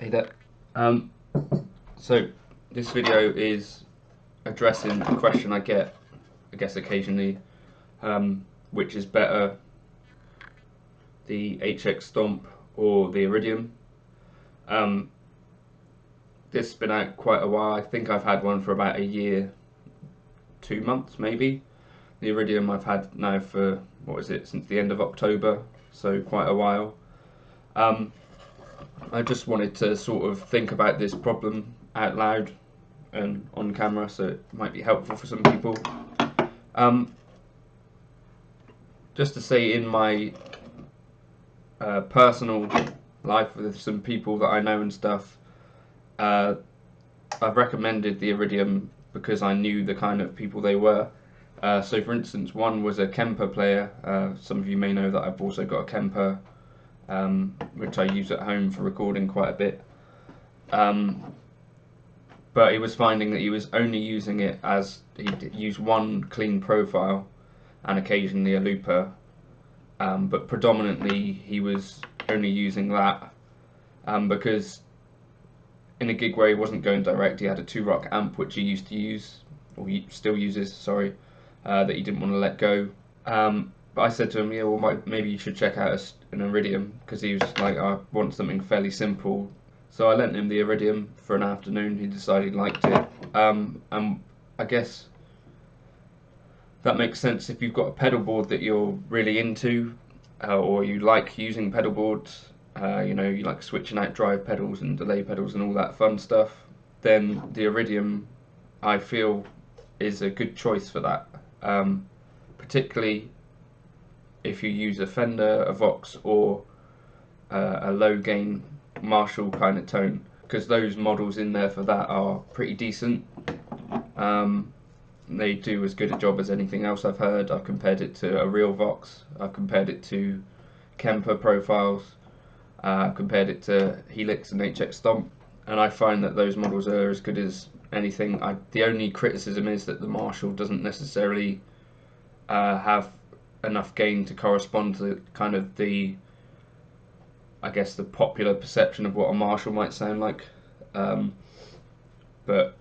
Hey there. Um, so this video is addressing a question I get, I guess occasionally, which is better, the HX Stomp or the Iridium. Um, this has been out quite a while. I think I've had one for about a year, 2 months maybe. The Iridium I've had now for, what is it, since the end of October, so quite a while. I just wanted to sort of think about this problem out loud and on camera, so it might be helpful for some people. Just to say, in my personal life with some people that I know and stuff, I've recommended the Iridium because I knew the kind of people they were. So for instance, one was a Kemper player. Some of you may know that I've also got a Kemper, which I use at home for recording quite a bit. But he was finding that he was only using it as he'd use one clean profile and occasionally a looper, but predominantly he was only using that because in a gig where he wasn't going direct, he had a 2-rock amp which he used to use, or he still uses, sorry, that he didn't want to let go. But I said to him, yeah, well, maybe you should check out an Iridium, because he was like, I want something fairly simple. So I lent him the Iridium for an afternoon. He decided he liked it. And I guess that makes sense if you've got a pedal board that you're really into, or you like using pedal boards, you know, you like switching out drive pedals and delay pedals and all that fun stuff, then the Iridium, I feel, is a good choice for that. Particularly if you use a Fender, a Vox, or a low gain Marshall kind of tone, because those models in there for that are pretty decent. They do as good a job as anything else I've heard. I've compared it to a real Vox, I've compared it to Kemper profiles, I've compared it to Helix and HX Stomp, and I find that those models are as good as anything. The only criticism is that the Marshall doesn't necessarily have enough gain to correspond to kind of the, I guess, the popular perception of what a Marshall might sound like, but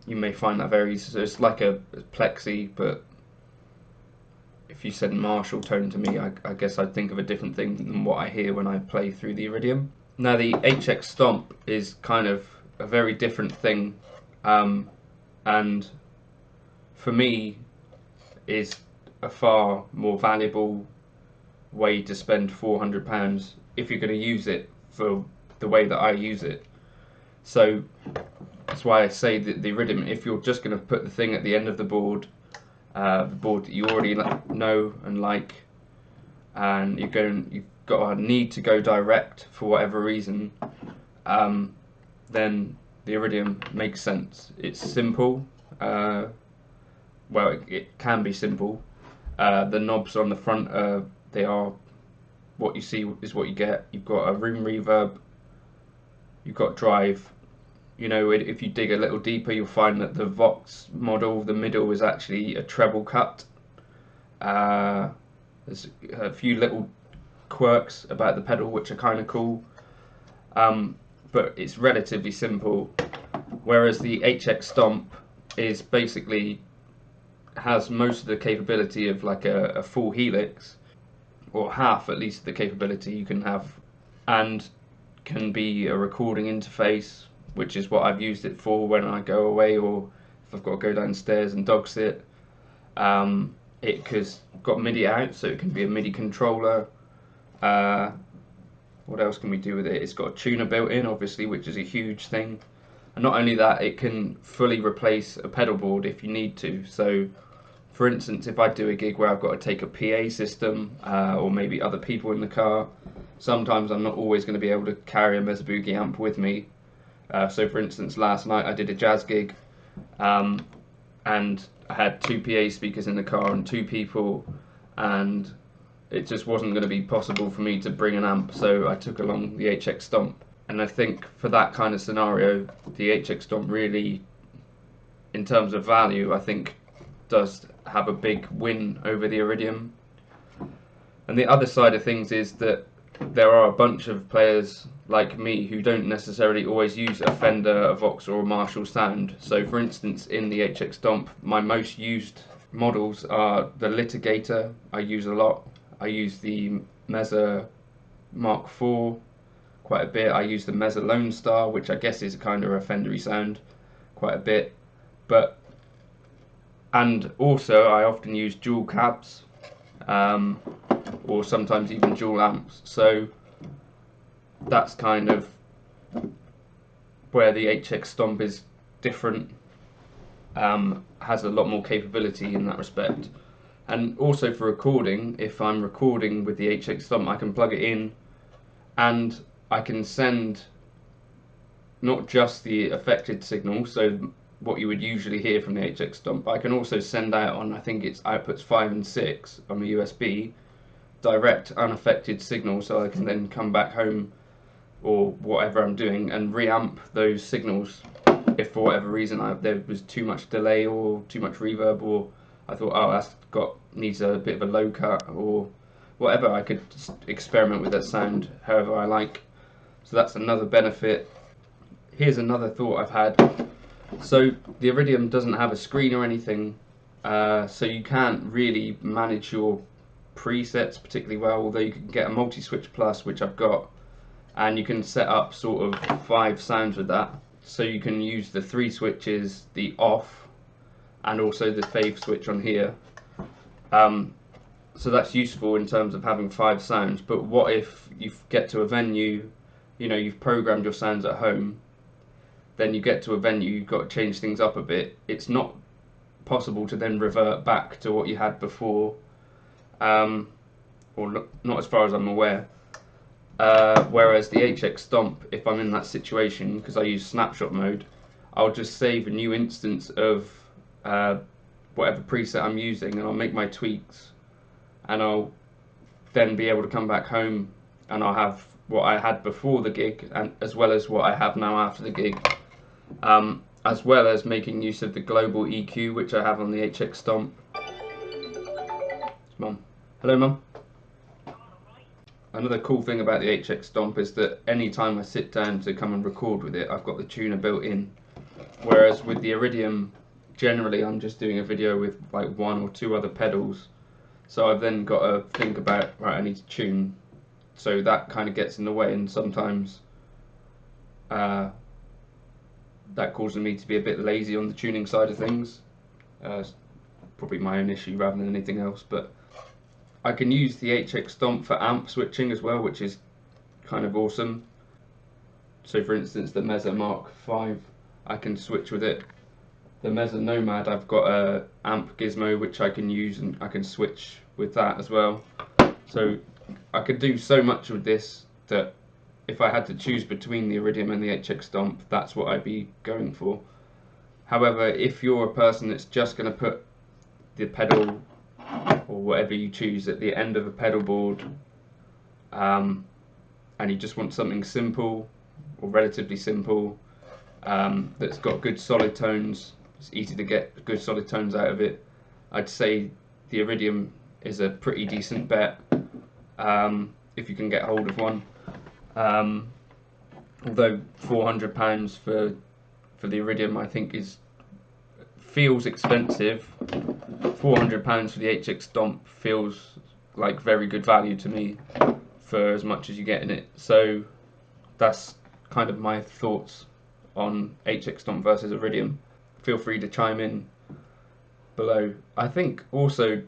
you may find that varies. So it's like a plexi, but if you said Marshall tone to me, I guess I'd think of a different thing than what I hear when I play through the Iridium. Now the HX Stomp is kind of a very different thing, and for me is a far more valuable way to spend £400 if you're going to use it for the way that I use it. So that's why I say that the Iridium, if you're just going to put the thing at the end of the board that you already know and like, and you've got a need to go direct for whatever reason, then the Iridium makes sense. It's simple. Well, it can be simple. The knobs on the front, they are what you see is what you get. You've got a room reverb, you've got drive. You know, if you dig a little deeper, you'll find that the Vox model, the middle is actually a treble cut. There's a few little quirks about the pedal which are kind of cool, but it's relatively simple. Whereas the HX Stomp is basically has most of the capability of like a full Helix, or half at least the capability you can have, and can be a recording interface, which is what I've used it for when I go away, or if I've got to go downstairs and dog sit. It's got MIDI out, so it can be a MIDI controller. What else can we do with it? It's got a tuner built in, obviously, which is a huge thing. And not only that, it can fully replace a pedal board if you need to. So for instance, if I do a gig where I've got to take a PA system, or maybe other people in the car, sometimes I'm not always going to be able to carry a Mesa Boogie amp with me. So for instance, last night I did a jazz gig, and I had 2 PA speakers in the car and 2 people, and it just wasn't going to be possible for me to bring an amp, so I took along the HX Stomp. And I think for that kind of scenario, the HX Stomp really, in terms of value, I think does have a big win over the Iridium. And the other side of things is that there are a bunch of players like me who don't necessarily always use a Fender, a Vox or a Marshall sound. So for instance, in the HX Stomp, my most used models are the Litigator, I use a lot. I use the Mesa Mark IV quite a bit. I use the Mesa Lone Star, which I guess is kind of a Fendery sound, quite a bit. And also I often use dual cabs, or sometimes even dual amps. So that's kind of where the HX Stomp is different, has a lot more capability in that respect. And also for recording, if I'm recording with the HX Stomp, I can plug it in and I can send not just the affected signal, so what you would usually hear from the HX Stomp, but I can also send out on, I think it's outputs 5 and 6 on the USB, direct unaffected signal, so I can then come back home or whatever I'm doing and reamp those signals if for whatever reason there was too much delay or too much reverb, or I thought, oh, that's needs a bit of a low cut or whatever. I could just experiment with that sound however I like. So that's another benefit. Here's another thought I've had. So the Iridium doesn't have a screen or anything, so you can't really manage your presets particularly well, although you can get a multi-switch plus, which I've got, and you can set up sort of 5 sounds with that. So you can use the 3 switches, the off, and also the fave switch on here. So that's useful in terms of having 5 sounds. But what if you get to a venue, you've programmed your sounds at home, then you get to a venue, you've got to change things up a bit. It's not possible to then revert back to what you had before, or not as far as I'm aware. Whereas the HX Stomp, if I'm in that situation, because I use snapshot mode, I'll just save a new instance of whatever preset I'm using, and I'll make my tweaks, and I'll then be able to come back home and I'll have what I had before the gig, and as well as what I have now after the gig, as well as making use of the global EQ which I have on the HX Stomp. Mum. Hello, Mum. Another cool thing about the HX Stomp is that any time I sit down to come and record with it, I've got the tuner built in. Whereas with the Iridium, generally I'm just doing a video with like 1 or 2 other pedals. So I've then got to think about, right, I need to tune. So that kind of gets in the way, and sometimes that causes me to be a bit lazy on the tuning side of things. It's probably my own issue rather than anything else, but I can use the HX Stomp for amp switching as well, which is kind of awesome. So for instance, the Mesa Mark V, I can switch with it. The Mesa Nomad, I've got a amp gizmo which I can use, and I can switch with that as well. So I could do so much with this that if I had to choose between the Iridium and the HX Stomp, that's what I'd be going for. However, if you're a person that's just going to put the pedal or whatever you choose at the end of a pedal board, and you just want something simple or relatively simple, that's got good solid tones, it's easy to get good solid tones out of it, I'd say the Iridium is a pretty decent bet, if you can get hold of one. Although £400 for the Iridium I think feels expensive. £400 for the HX Stomp feels like very good value to me for as much as you get in it. So that's kind of my thoughts on HX Stomp versus Iridium. Feel free to chime in below. I think also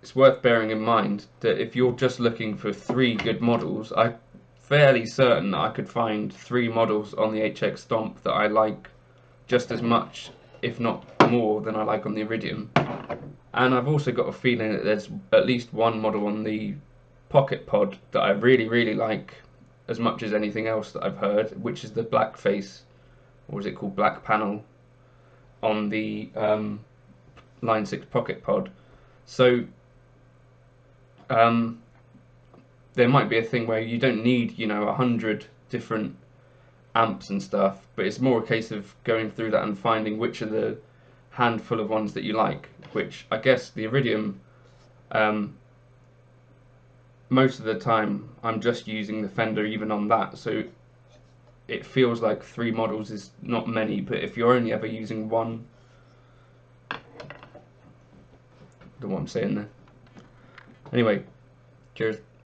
it's worth bearing in mind that if you're just looking for 3 good models, I'm fairly certain that I could find 3 models on the HX Stomp that I like just as much, if not more, than I like on the Iridium. And I've also got a feeling that there's at least 1 model on the Pocket Pod that I really, really like as much as anything else that I've heard, which is the black face, or is it called black panel, on the Line 6 Pocket Pod. So there might be a thing where you don't need 100 different amps and stuff, but it's more a case of going through that and finding which are the handful of ones that you like, which I guess the Iridium most of the time I'm just using the Fender even on that, so it feels like 3 models is not many, but if you're only ever using one, the one I'm saying there. Anyway, cheers.